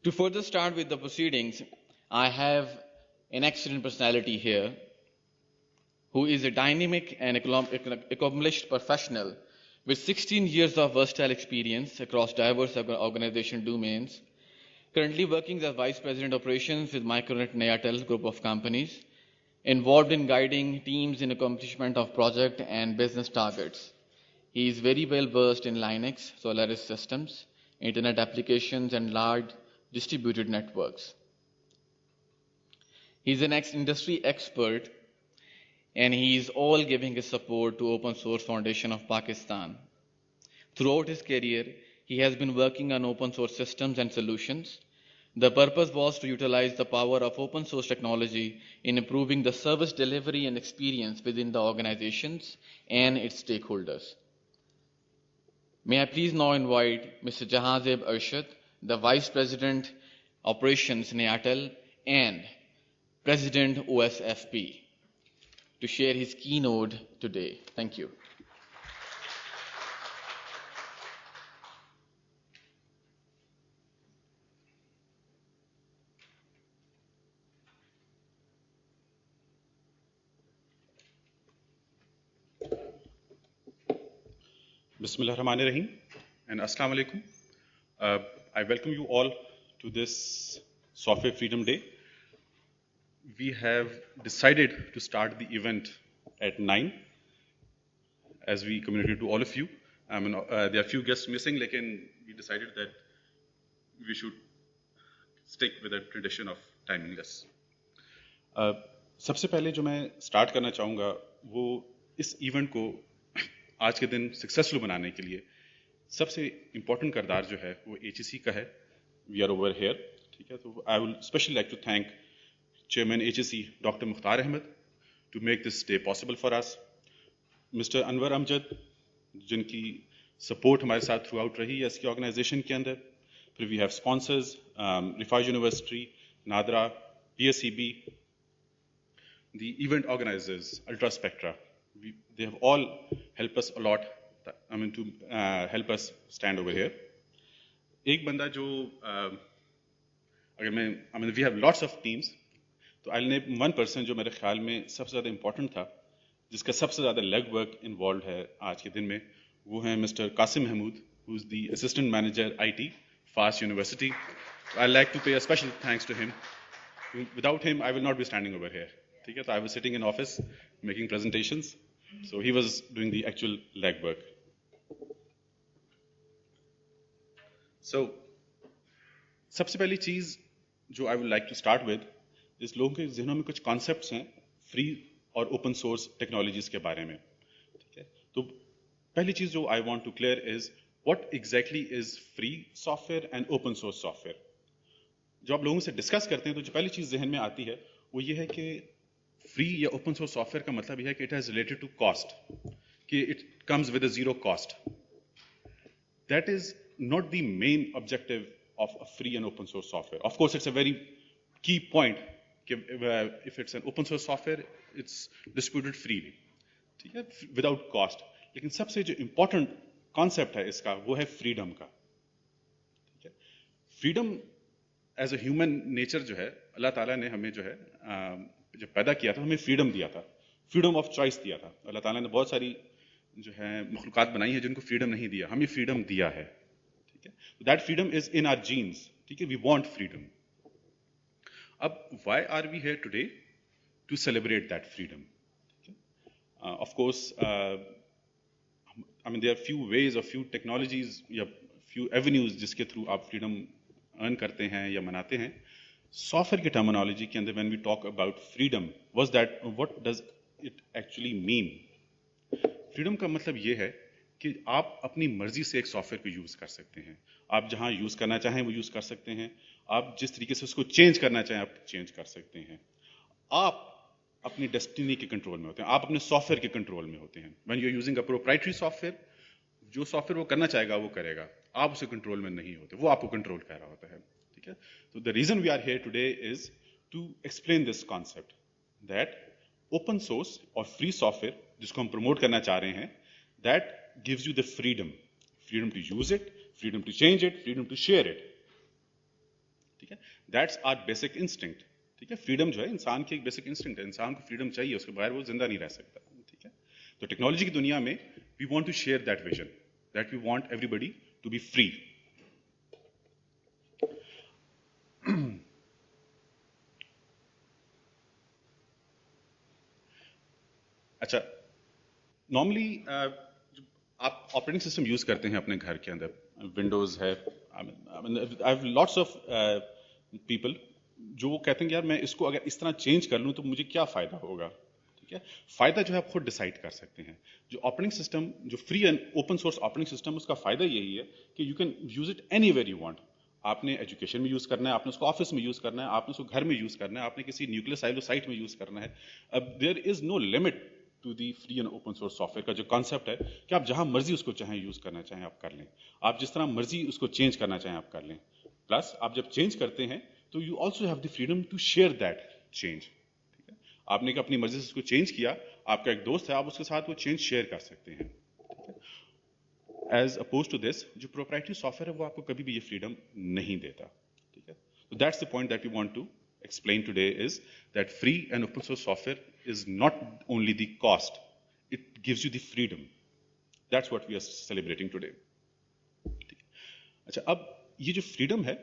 To further start with the proceedings, I have an excellent personality here who is a dynamic and accomplished professional with 16 years of versatile experience across diverse organization domains, currently working as Vice President Operations with Micronet Nayatel Group of Companies, involved in guiding teams in accomplishment of project and business targets. He is very well versed in Linux, Solaris systems, internet applications, and large distributed networks. He's an industry expert, and he is all giving his support to Open Source Foundation of Pakistan. Throughout his career, he has been working on open source systems and solutions. The purpose was to utilize the power of open source technology in improving the service delivery and experience within the organizations and its stakeholders. May I please now invite Mr. Jahazeb Arshad, the Vice President Operations Nayatel and President OSFP, to share his keynote today. Thank you. Bismillahirrahmanirrahim and Assalamu alaikum. I welcome you all to this Software Freedom Day. We have decided to start the event at 9 as we communicated to all of you. There are a few guests missing, but we decided that we should stick with the tradition of timingless. सबसे पहले जो मैं start करना चाहूँगा वो इस event को आज के दिन सक्सेसफुल बनाने के लिए सबसे इम्पोर्टेंट किरदार जो है वो HEC का है. वी आर ओवर हेयर, ठीक है. तो I will specially like to thank chairman HEC doctor Mukhtar Ahmad to make this day possible for us, mister Anwar Amjad जिनकी सपोर्ट हमारे साथ थ्रू आउट रही है इसकी ऑर्गेनाइजेशन के अंदर. फिर we have sponsors Riphah university, NADRA, PSEB, the event organizers, Ultra Spectra. They have all helped us a lot, to help us stand over here. एक बंदा जो अगर मैं we have lots of teams, तो I'll name one person जो मेरे ख्याल में सबसे ज़्यादा important था, जिसका सबसे ज़्यादा leg work involved है आज के दिन में, वो है Mr. Qasim Mahmood, who is the Assistant Manager IT, FAST University. I'd like to pay a special thanks to him. Without him, I will not be standing over here. So I was sitting in office making presentations, so he was doing the actual legwork. So, सबसे पहली चीज जो I would like to start with is लोगों के ज़हनों में कुछ concepts हैं free और open source technologies के बारे में. ठीक है? तो पहली चीज जो I want to clear is what exactly is free software and open source software. जो आप लोगों से डिस्कस करते हैं तो जो पहली चीज जहन में आती है वो ये है कि फ्री या ओपन सोर्स सॉफ्टवेयर का मतलब यह है कि it has related to cost, कि it comes with a zero cost. That is not the main objective of a free and open source software. Of course it's a very key point कि if it's an open source software it's distributed freely, ठीक है, without cost. लेकिन सबसे जो important concept है इसका वो है फ्रीडम का. ठीक है, freedom as a human nature जो है अल्लाह ताला ने हमें जो है जब पैदा किया था हमें फ्रीडम दिया था, फ्रीडम ऑफ चॉइस दिया था. अल्लाह ताला ने बहुत सारी जो है मखलूकात बनाई है जिनको फ्रीडम नहीं दिया, हमें फ्रीडम दिया है. ठीक है, that freedom is in our genes. ठीक है, वी वांट फ्रीडम. अब why are we here today? To celebrate that freedom. Of course there are few ways और फ्यू टेक्नोलॉजीज या फ्यू एवेन्यूज जिसके थ्रू आप फ्रीडम अर्न करते हैं या मनाते हैं. सॉफ्टवेयर की टर्मिनोलॉजी के अंदर when we talk about freedom was that what does it actually mean? Freedom का मतलब ये है कि आप अपनी मर्जी से एक सॉफ्टवेयर को यूज कर सकते हैं. आप जहां यूज करना चाहें वो यूज कर सकते हैं. आप जिस तरीके से उसको चेंज करना चाहें आप चेंज कर सकते हैं. आप अपनी डेस्टिनी के कंट्रोल में होते हैं, आप अपने सॉफ्टवेयर के कंट्रोल में होते हैं. When you are using a proprietary software, जो सॉफ्टवेयर वो करना चाहेगा वो करेगा, आप उसे कंट्रोल में नहीं होते, वो आपको कंट्रोल कर रहा होता है. ठीक है, तो the reason we are here today is to explain this concept that open source और फ्री सॉफ्टवेयर जिसको हम प्रमोट करना चाह रहे हैं, that gives you the freedom, freedom to use it, freedom to change it, freedom to share it. ठीक है, that's our basic instinct, ठीक है, फ्रीडम जो है इंसान की एक बेसिक इंस्टिंक्ट है, इंसान को फ्रीडम चाहिए, उसके बगैर वो जिंदा नहीं रह सकता, ठीक है। तो टेक्नोलॉजी की दुनिया में we want to share that vision, that we want everybody to be free. अच्छा, नॉर्मली आप ऑपरेटिंग सिस्टम यूज करते हैं अपने घर के अंदर, विंडोज है, I have lots of people जो वो कहते हैं कि यार मैं इसको अगर इस तरह चेंज कर लूं तो मुझे क्या फायदा होगा, ठीक है। फायदा जो है आप खुद डिसाइड कर सकते हैं। जो ऑपरेटिंग सिस्टम, जो free and open source operating system, उसका फायदा यही है कि you can use it anywhere you want. आपने एजुकेशन में यूज करना है, आपने उसको ऑफिस में यूज करना है, आपने उसको घर में यूज करना है, आपने किसी न्यूक्लियर साइलो साइट में यूज करना है। अब there is no limit to the free and open source software का जो कॉन्सेप्ट है कि आप जहां मर्जी उसको चाहें यूज करना चाहें आप कर लें, आप जिस तरह मर्जी उसको चेंज करना चाहें आप कर लें। प्लस आप जब चेंज करते हैं तो you also have the freedom to share that change, ठीक है। आपने अपनी मर्जी से उसको चेंज किया, आपका एक दोस्त है, आप उसके साथ वो चेंज शेयर कर सकते हैं। एज अपोज टू दिस, जो प्रोप्राइटरी सॉफ्टवेयर है वो आपको कभी भी ये फ्रीडम नहीं देता, ठीक है। तो that's the point that we want to explain today, is that free and open source software is not only the cost, it gives you the freedom. That's what we are celebrating today. अच्छा, अब ये जो freedom है,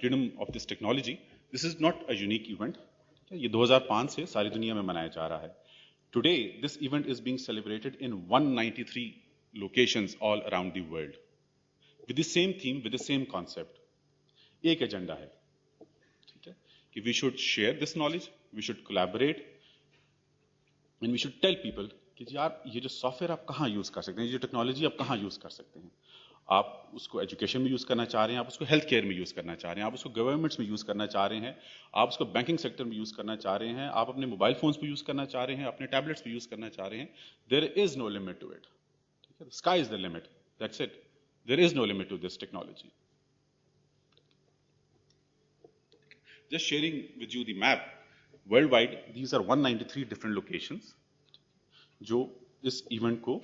freedom of this technology, this is not a unique event, ये 2005 से सारी दुनिया में मनाया जा रहा है। Today this event is being celebrated in 193 locations all around the world with the same theme, with the same concept. एक एजेंडा है कि we should share this knowledge, we should collaborate, and we should tell people कि यार ये जो software आप कहाँ use कर सकते हैं, ये जो टेक्नोलॉजी आप कहाँ यूज कर सकते हैं। आप उसको एजुकेशन में यूज करना चाह रहे हैं, आप उसको हेल्थ केयर में यूज करना चाह रहे हैं, आप उसको गवर्नमेंट्स में यूज करना चाह रहे हैं, आप उसको बैंकिंग सेक्टर में यूज करना चाह रहे हैं, आप अपने मोबाइल फोन्स पे यूज करना चाह रहे हैं, अपने टैबलेट्स पे यूज करना चाह रहे हैं, there is no limit to it, ठीक है। Sky is the limit, that's it, there is no limit to this technology. Just sharing with you the map, worldwide these are 193 different locations जो इस event को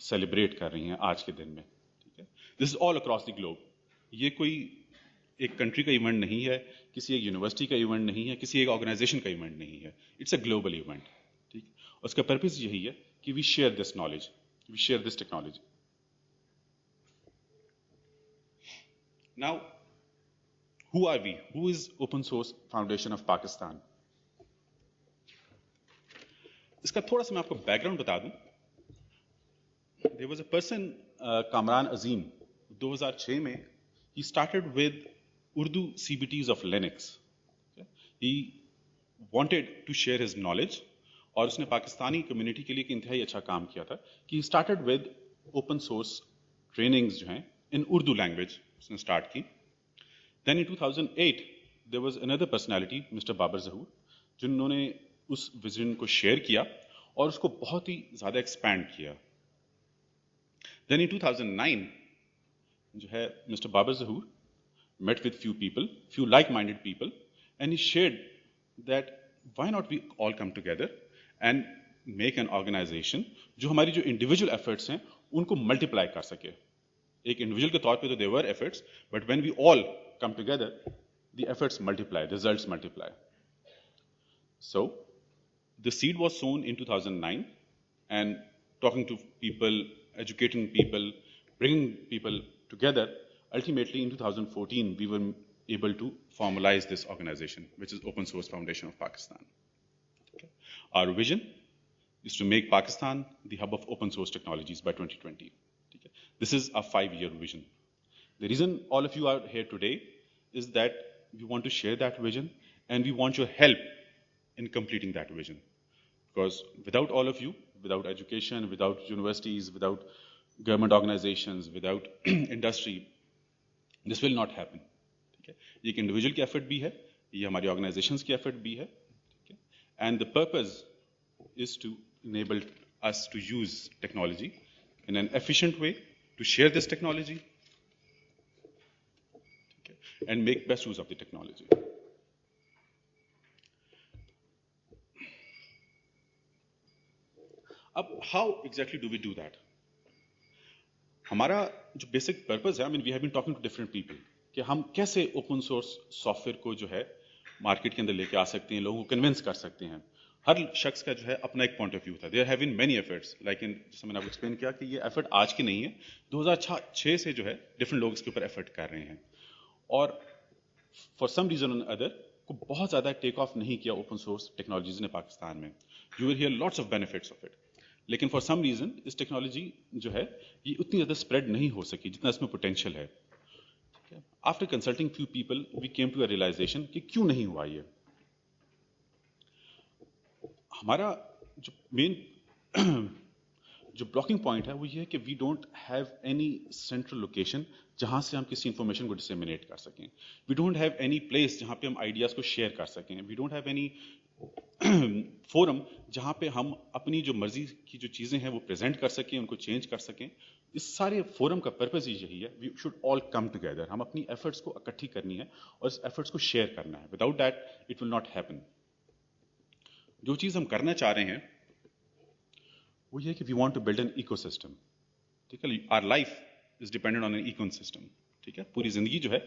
celebrate कर रही हैं आज के दिन में, ठीक है। This is all across the globe, ये कोई एक कंट्री का इवेंट नहीं है, किसी एक यूनिवर्सिटी का इवेंट नहीं है, किसी एक ऑर्गेनाइजेशन का इवेंट नहीं है, इट्स अ ग्लोबल इवेंट, ठीक। उसका पर्पस यही है कि we share this knowledge, we share this technology. Now who are we? Who is Open Source Foundation of Pakistan? इसका थोड़ा सा मैं आपको बैकग्राउंड बता दूं। There was a person, Kamran Azim, 2006 में he started with Urdu CBTs of Linux. He wanted to share his knowledge और उसने पाकिस्तानी कम्युनिटी के लिए एक इंतहाई अच्छा काम किया था कि he started with open source trainings जो हैं in Urdu language उसने स्टार्ट की। Then in 2008 there was another personality, Mr. Babar Zahoor, जिन्होंने उस विजन को शेयर किया और उसको बहुत ही ज्यादा एक्सपैंड किया। Then in 2009 जो है Mr. Babar Zahoor met with few people, few like-minded people, and he shared that why not we all come together and make an organization जो हमारी जो इंडिविजुअल एफर्ट्स हैं उनको मल्टीप्लाई कर सके। एक इंडिविजुअल के तौर पे तो there were efforts, but when we all come together, the efforts multiply, the results multiply. So, the seed was sown in 2009, and talking to people, educating people, bringing people together, ultimately in 2014, we were able to formalize this organization, which is Open Source Foundation of Pakistan. Okay. Our vision is to make Pakistan the hub of open source technologies by 2020. Okay. This is a 5-year vision. The reason all of you are here today is that we want to share that vision and we want your help in completing that vision. Because without all of you, without education, without universities, without government organizations, without industry, this will not happen. ठीक है? ये एक individual की effort भी है, ये हमारी organizations की effort भी है, ठीक है? And the purpose is to enable us to use technology in an efficient way, to share this technology, and make best use of the technology. अब how exactly do we do that? हमारा जो basic purpose है, I mean we have been talking to different people कि हम कैसे open source software को जो है मार्केट के अंदर लेके आ सकते हैं, लोगों को कन्विंस कर सकते हैं। हर शख्स का जो है अपना एक पॉइंट ऑफ व्यू था। There have been many efforts, like in, जैसे मैंने आपको एक्सप्लेन किया कि ये एफर्ट आज की नहीं है, 2006 से जो है डिफरेंट लोग इसके ऊपर एफर्ट कर रहे हैं, और फॉर सम रीजन और अदर को बहुत ज्यादा टेक ऑफ नहीं किया ओपन सोर्स टेक्नोलॉजीज ने पाकिस्तान में। You will hear lots of benefits of it, लेकिन फॉर सम रीजन इस टेक्नोलॉजी जो है ये उतनी ज्यादा स्प्रेड नहीं हो सकी जितना इसमें पोटेंशियल है। After consulting few people we came to a realization कि क्यों नहीं हुआ ये। हमारा जो मेन जो ब्लॉकिंग पॉइंट है वो ये है कि we don't have any central location जहां से हम किसी इंफॉर्मेशन को डिसेमिनेट कर सकें। We don't have any place जहां पे हम आइडियाज को शेयर कर सकें। We don't have any forum जहां पे हम अपनी जो मर्जी की जो चीजें हैं वो प्रेजेंट कर सकें, उनको चेंज कर सकें। इस सारे फोरम का पर्पस ही यही है, we should all come together. हम अपनी एफर्ट्स को इकट्ठी करनी है और इस एफर्ट्स को शेयर करना है। Without that it will not happen. जो चीज हम करना चाह रहे हैं वो ये है कि we want to build an ecosystem. ठीक है, our life is dependent on an ecosystem. ठीक है, पूरी जिंदगी जो है